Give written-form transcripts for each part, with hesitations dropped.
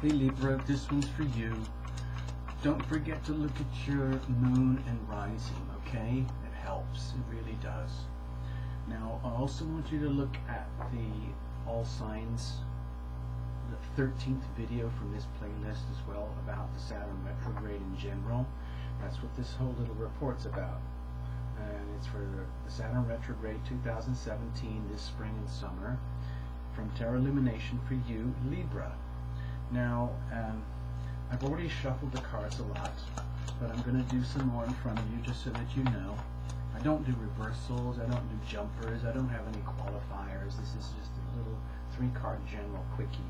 Hey Libra, this one's for you. Don't forget to look at your moon and rising, okay? It helps, it really does. Now, I also want you to look at the all signs, the 13th video from this playlist as well, about the Saturn retrograde in general. That's what this whole little report's about. And it's for the Saturn retrograde 2017, this spring and summer, from Tarot Lumination for you, Libra. Now, I've already shuffled the cards a lot, but I'm going to do some more in front of you just so that you know. I don't do reversals, I don't do jumpers, I don't have any qualifiers. This is just a little 3-card general quickie.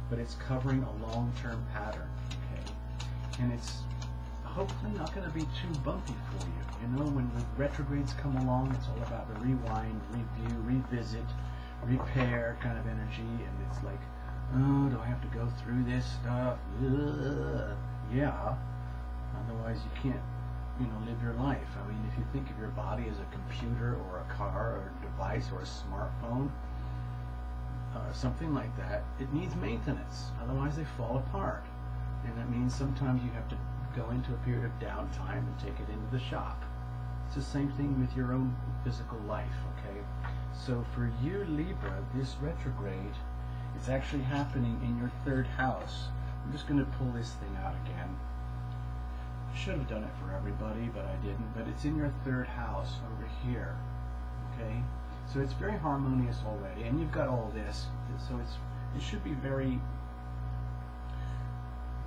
But it's covering a long-term pattern, okay? And it's hopefully not going to be too bumpy for you. You know, when the retrogrades come along, it's all about the rewind, review, revisit, repair kind of energy, and it's like, oh, do I have to go through this stuff? Ugh. Yeah. Otherwise you can't, you know, live your life. I mean, if you think of your body as a computer or a car or a device or a smartphone, something like that, it needs maintenance. Otherwise they fall apart. And that means sometimes you have to go into a period of downtime and take it into the shop. It's the same thing with your own physical life, okay? So for you, Libra, this retrograde, it's actually happening in your 3rd house. I'm just going to pull this thing out again. I should have done it for everybody, but I didn't. But it's in your 3rd house over here, okay? So it's very harmonious already, and you've got all this, so it should be very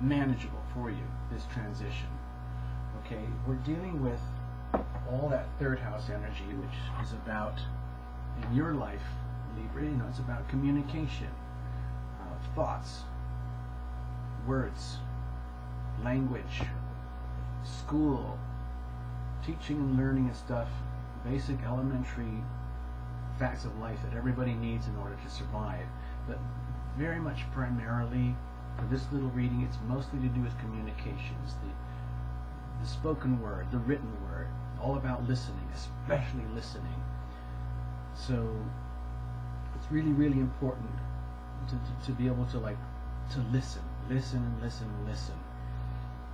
manageable for you, this transition. Okay, we're dealing with all that 3rd house energy, which is about, in your life, Libra, you know, it's about communication, thoughts, words, language, school, teaching and learning and stuff, basic elementary facts of life that everybody needs in order to survive. But very much primarily for this little reading, it's mostly to do with communications, the spoken word, the written word, all about listening, especially listening. So it's really, really important to be able to listen and listen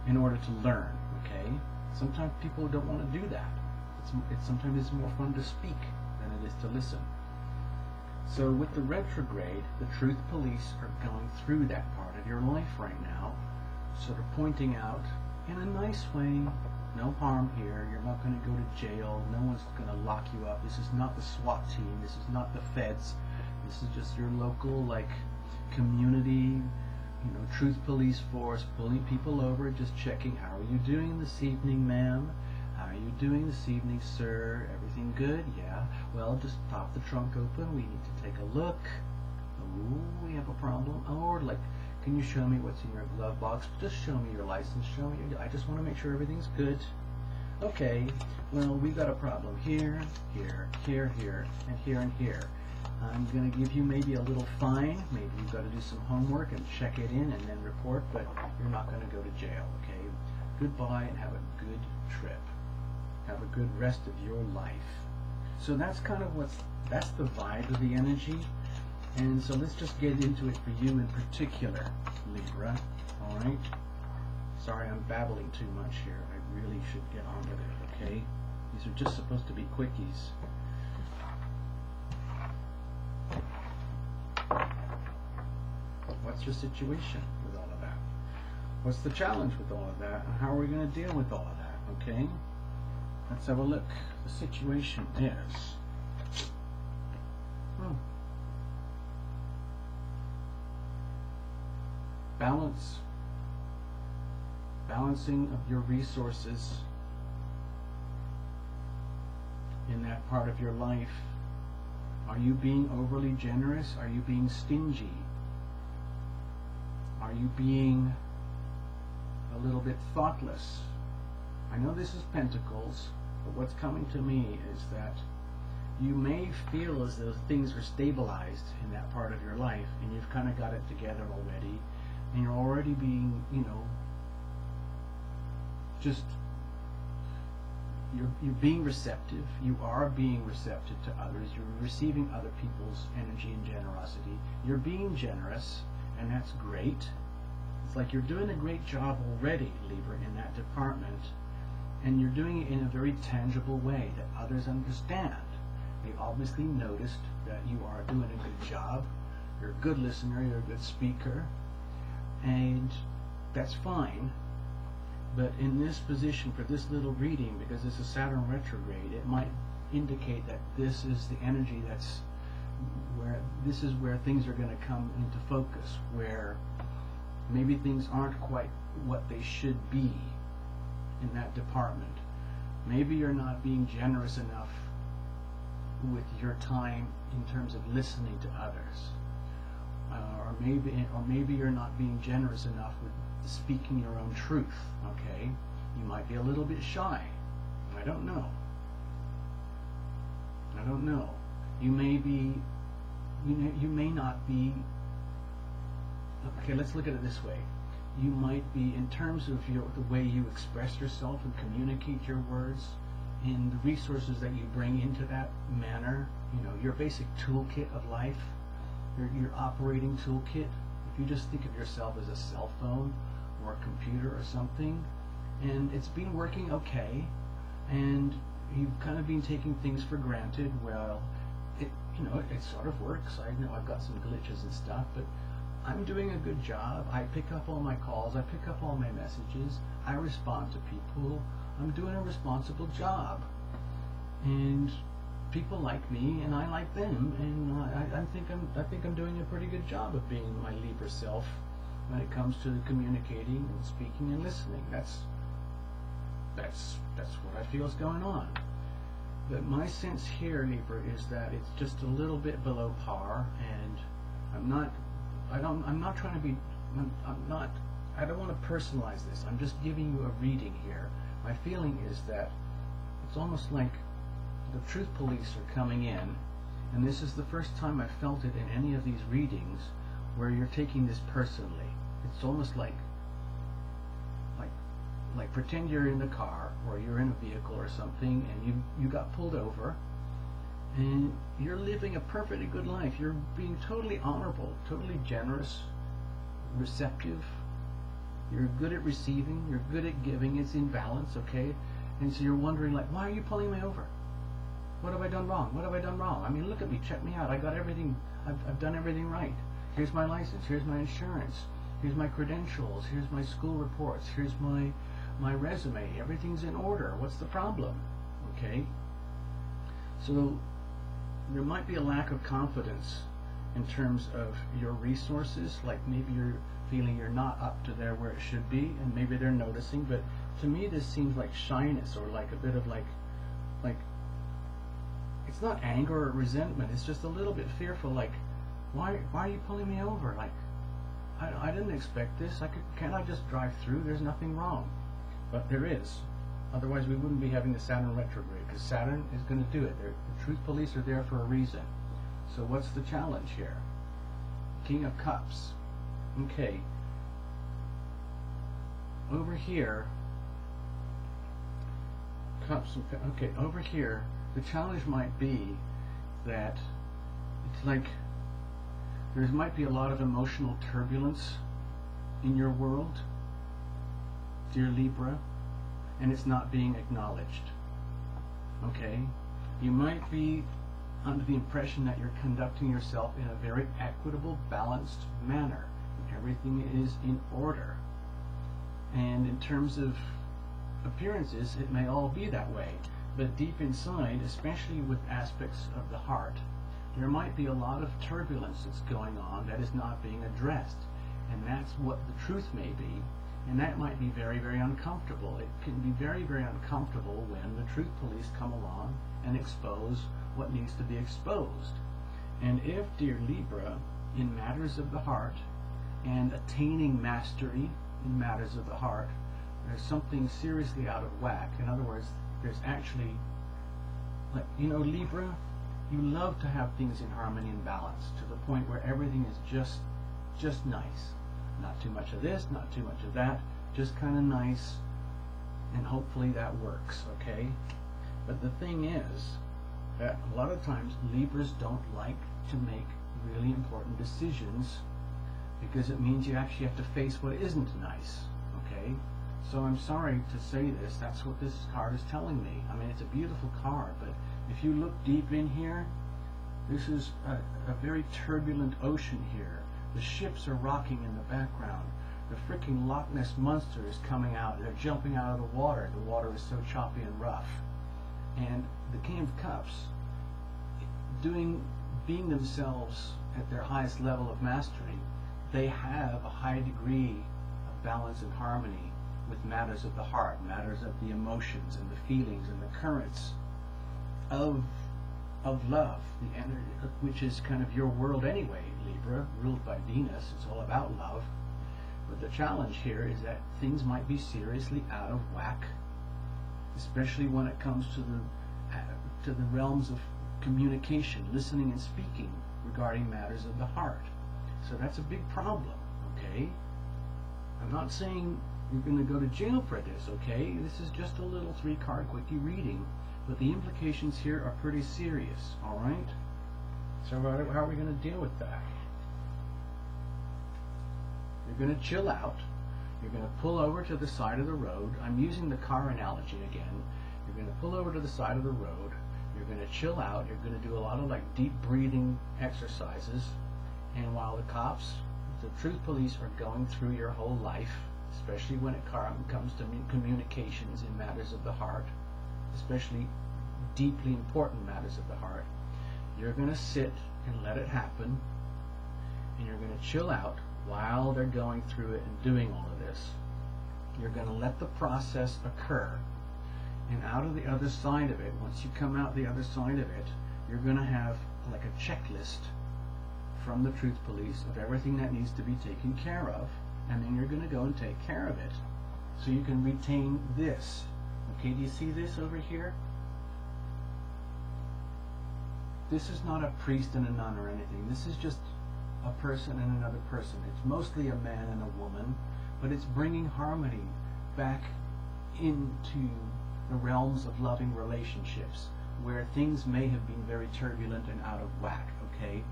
in order to learn, okay? Sometimes people don't want to do that. Sometimes it's more fun to speak than it is to listen. So with the retrograde, the truth police are going through that part of your life right now, sort of pointing out in a nice way, no harm here, you're not going to go to jail, no one's going to lock you up, this is not the SWAT team, this is not the feds, this is just your local, community, you know, truth police force, pulling people over, just checking, how are you doing this evening, ma'am? How are you doing this evening, sir? Everything good? Yeah. Well, just pop the trunk open. We need to take a look. Oh, we have a problem. Or can you show me what's in your glove box? Just show me your license. Show me. I just want to make sure everything's good. Okay. Well, we've got a problem here, here, here, here, and here and here. I'm going to give you maybe a little fine. Maybe you've got to do some homework and check it in and then report, but you're not going to go to jail, okay? Goodbye and have a good trip. Have a good rest of your life. So that's kind of that's the vibe of the energy. And so let's just get into it for you in particular, Libra. Alright? Sorry I'm babbling too much here. I really should get on with it, okay? These are just supposed to be quickies. What's your situation with all of that? What's the challenge with all of that? And how are we going to deal with all of that, okay? Let's have a look. The situation is balancing of your resources in that part of your life. Are you being overly generous? Are you being stingy? Are you being a little bit thoughtless? I know this is Pentacles, but what's coming to me is that you may feel as though things are stabilized in that part of your life and you've kind of got it together already, and you're already being, you know, just you're being receptive. You are being receptive to others. You're receiving other people's energy and generosity. You're being generous, and that's great. It's like you're doing a great job already, Libra, in that department, and you're doing it in a very tangible way that others understand. They obviously noticed that you are doing a good job. You're a good listener, you're a good speaker, and that's fine. But in this position, for this little reading, because this is Saturn retrograde, it might indicate that this is the energy that's where this is where things are going to come into focus, where maybe things aren't quite what they should be in that department. Maybe you're not being generous enough with your time in terms of listening to others, or maybe you're not being generous enough with speaking your own truth. Okay, you might be a little bit shy. I don't know. You may be. You may not be. Okay, let's look at it this way. You might be, in terms of the way you express yourself and communicate your words, in the resources that you bring into that manner, your basic toolkit of life, your operating toolkit. If you just think of yourself as a cell phone or a computer or something, and it's been working okay, and you've kind of been taking things for granted, well, it sort of works. I know I've got some glitches and stuff, but I'm doing a good job. I pick up all my calls, I pick up all my messages, I respond to people. I'm doing a responsible job, and people like me, and I like them, and I think I'm doing a pretty good job of being my Libra self when it comes to communicating and speaking and listening. That's what I feel is going on. But my sense here, Libra, is that it's just a little bit below par, and I don't want to personalize this. I'm just giving you a reading here. My feeling is that it's almost like the truth police are coming in, and this is the first time I've felt it in any of these readings where you're taking this personally. It's almost like pretend you're in a car or you're in a vehicle or something, and you got pulled over, and you're living a perfectly good life. You're being totally honorable, totally generous, receptive. You're good at receiving, you're good at giving. It's in balance, okay? And so you're wondering, like, why are you pulling me over? What have I done wrong? What have I done wrong? I mean, look at me, check me out. I got everything, I've done everything right. Here's my license, here's my insurance, here's my credentials, here's my school reports, here's my resume. Everything's in order. What's the problem? Okay? So there might be a lack of confidence in terms of your resources, like maybe you're feeling you're not up to there where it should be, and maybe they're noticing, but to me this seems like shyness, or like a bit of like it's not anger or resentment, it's just a little bit fearful, like why are you pulling me over? Like I didn't expect this. Can't I just drive through? There's nothing wrong. But there is. Otherwise we wouldn't be having the Saturn retrograde, because Saturn is going to do it. The truth police are there for a reason. So what's the challenge here? King of Cups. Okay. Over here, Cups. Okay, over here, the challenge might be that it's like there might be a lot of emotional turbulence in your world, dear Libra, and it's not being acknowledged. Okay? You might be under the impression that you're conducting yourself in a very equitable, balanced manner. Everything is in order. And in terms of appearances, it may all be that way. But deep inside, especially with aspects of the heart, there might be a lot of turbulence that's going on that is not being addressed. And that's what the truth may be. And that might be very, very uncomfortable. It can be very, very uncomfortable when the truth police come along and expose what needs to be exposed. And if, dear Libra, in matters of the heart and attaining mastery in matters of the heart, there's something seriously out of whack. In other words, there's actually, like, Libra, you love to have things in harmony and balance to the point where everything is just nice. Not too much of this, not too much of that, just kind of nice, and hopefully that works, okay? But the thing is that a lot of times Libras don't like to make really important decisions because it means you actually have to face what isn't nice, okay? So I'm sorry to say this, that's what this card is telling me. I mean, it's a beautiful card, but if you look deep in here, this is a very turbulent ocean here. The ships are rocking in the background. The freaking Loch Ness Monster is coming out. They're jumping out of the water. The water is so choppy and rough. And the King of Cups, being themselves at their highest level of mastery, they have a high degree of balance and harmony with matters of the heart, matters of the emotions and the feelings and the currents of love, the energy, which is kind of your world anyway, Libra, ruled by Venus. It's all about love. But the challenge here is that things might be seriously out of whack, especially when it comes to the realms of communication, listening and speaking regarding matters of the heart. So that's a big problem, okay? I'm not saying you're going to go to jail for this, okay? This is just a little 3-card quickie reading, but the implications here are pretty serious, all right? So how are we going to deal with that? You're going to chill out. You're going to pull over to the side of the road. I'm using the car analogy again. You're going to pull over to the side of the road. You're going to chill out. You're going to do a lot of like deep breathing exercises. And while the cops, the truth police, are going through your whole life, especially when it comes to communications in matters of the heart, especially deeply important matters of the heart, you're going to sit and let it happen, and you're going to chill out while they're going through it and doing all of this. You're going to let the process occur, and out of the other side of it, once you come out the other side of it, you're going to have like a checklist from the truth police of everything that needs to be taken care of, and then you're going to go and take care of it so you can retain this. Okay, do you see this over here? This is not a priest and a nun or anything. This is just a person and another person. It's mostly a man and a woman, but it's bringing harmony back into the realms of loving relationships where things may have been very turbulent and out of whack, okay?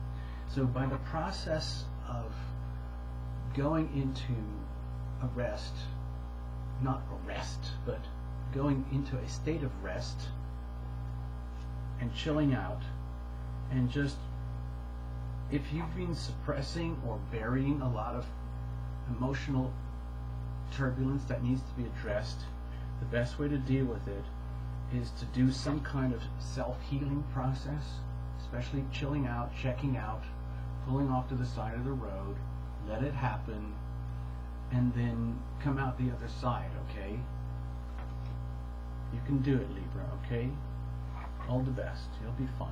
So by the process of going into a rest, not a rest, but going into a state of rest and chilling out, and just, if you've been suppressing or burying a lot of emotional turbulence that needs to be addressed, the best way to deal with it is to do some kind of self-healing process, especially chilling out, checking out, pulling off to the side of the road, let it happen, and then come out the other side, okay? You can do it, Libra, okay? All the best. You'll be fine.